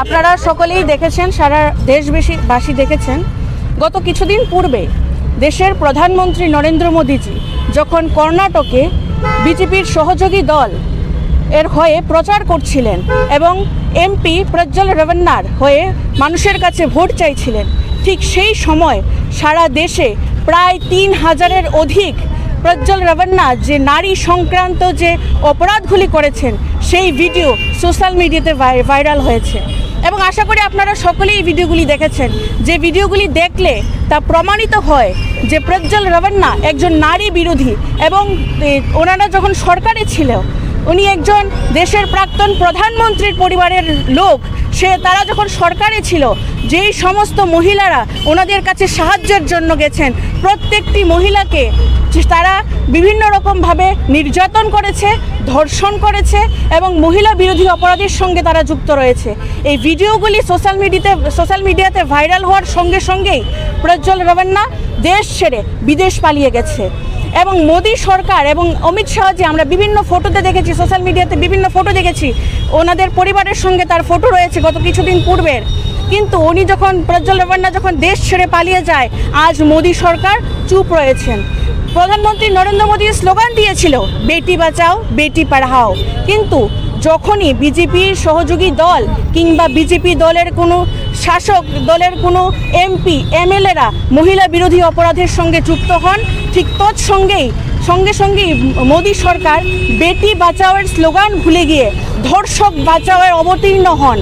আপনারা সকলেই দেখেছেন, সারা দেশবাসী দেখেছেন, গত কিছুদিন পূর্বে দেশের প্রধানমন্ত্রী নরেন্দ্র মোদীজি যখন কর্ণাটকে বিজেপির সহযোগী দল এর হয়ে প্রচার করছিলেন এবং এমপি প্রজ্জ্বল রেভান্নার হয়ে মানুষের কাছে ভোট চাইছিলেন, ঠিক সেই সময় সারা দেশে প্রায় ৩,০০০-এর অধিক প্রজ্জ্বল রেভান্না যে নারী সংক্রান্ত যে অপরাধগুলি করেছেন সেই ভিডিও সোশ্যাল মিডিয়াতে ভাইরাল হয়েছে। এবং আশা করি আপনারা সকলেই এই ভিডিওগুলি দেখেছেন, যে ভিডিওগুলি দেখলে তা প্রমাণিত হয় যে প্রজ্জ্বল রেভান্না একজন নারী বিরোধী এবং ওনারা যখন সরকারে ছিল, উনি একজন দেশের প্রাক্তন প্রধানমন্ত্রীর পরিবারের লোক, তারা যখন সরকারে ছিল যেই সমস্ত মহিলারা ওনাদের কাছে সাহায্যের জন্য গেছেন, প্রত্যেকটি মহিলাকে তারা বিভিন্ন রকমভাবে নির্যাতন করেছে, ধর্ষণ করেছে এবং মহিলা বিরোধী অপরাধের সঙ্গে তারা যুক্ত রয়েছে। এই ভিডিওগুলি সোশ্যাল মিডিয়াতে ভাইরাল হওয়ার সঙ্গে সঙ্গেই প্রজ্জ্বল রেভান্না দেশ ছেড়ে বিদেশ পালিয়ে গেছে। এবং মোদী সরকার এবং অমিত শাহজি, আমরা বিভিন্ন ফটোতে দেখেছি, সোশ্যাল মিডিয়াতে বিভিন্ন ফটো দেখেছি, ওনাদের পরিবারের সঙ্গে তার ফটো রয়েছে গত কিছুদিন পূর্বের। কিন্তু উনি যখন প্রজ্জ্বল রেভান্না যখন দেশ ছেড়ে পালিয়ে যায়, আজ মোদী সরকার চুপ রয়েছেন। প্রধানমন্ত্রী নরেন্দ্র মোদী স্লোগান দিয়েছিল বেটি বাঁচাও বেটি পড়াও, কিন্তু যখনই বিজেপির সহযোগী দল কিংবা বিজেপি দলের কোনো শাসক দলের কোনো এমপি এমএলএরা মহিলা বিরোধী অপরাধের সঙ্গে যুক্ত হন, ঠিক সঙ্গে সঙ্গেই মোদী সরকার বেটি বাঁচাওয়ের স্লোগান ভুলে গিয়ে ধর্ষক বাঁচাওয়ের অবতীর্ণ হন।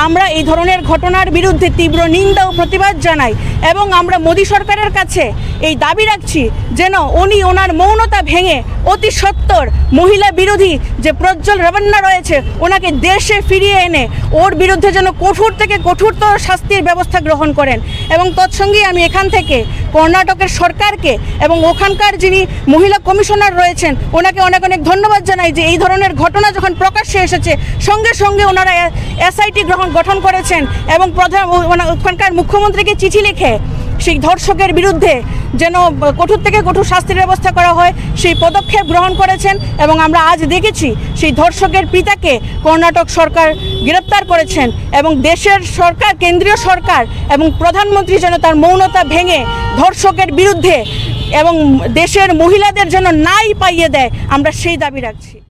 আমরা এই ধরনের ঘটনার বিরুদ্ধে তীব্র নিন্দা ও প্রতিবাদ জানাই এবং আমরা মোদী সরকারের কাছে এই দাবি রাখছি যেন উনি ওনার মৌনতা ভেঙে অতি সত্বর মহিলা বিরোধী যে প্রজ্জ্বল রেভান্না রয়েছে ওনাকে দেশে ফিরিয়ে এনে ওর বিরুদ্ধে যেন কঠোর থেকে কঠোরতর শাস্তির ব্যবস্থা গ্রহণ করেন। এবং তৎসঙ্গে আমি এখান থেকে কর্ণাটকের সরকারকে এবং ওখানকার যিনি মহিলা কমিশনার রয়েছেন ওনাকে অনেক অনেক ধন্যবাদ জানাই যে এই ধরনের ঘটনা যখন প্রকাশ্যে এসেছে সঙ্গে সঙ্গে ওনারা এসআইটি গঠন করেছেন এবং ওখানকার মুখ্যমন্ত্রীকে চিঠি লিখে সেই ধর্ষকের বিরুদ্ধে যেন কঠোর থেকে কঠোর শাস্তির ব্যবস্থা করা হয় সেই পদক্ষেপ গ্রহণ করেছেন। এবং আমরা আজ দেখেছি সেই ধর্ষকের পিতাকে কর্ণাটক সরকার গ্রেপ্তার করেছেন এবং দেশের সরকার, কেন্দ্রীয় সরকার এবং প্রধানমন্ত্রী যেন তার মৌনতা ভেঙে ধর্ষকের বিরুদ্ধে এবং দেশের মহিলাদের যেন ন্যায় পাইয়ে দেয়, আমরা সেই দাবি রাখছি।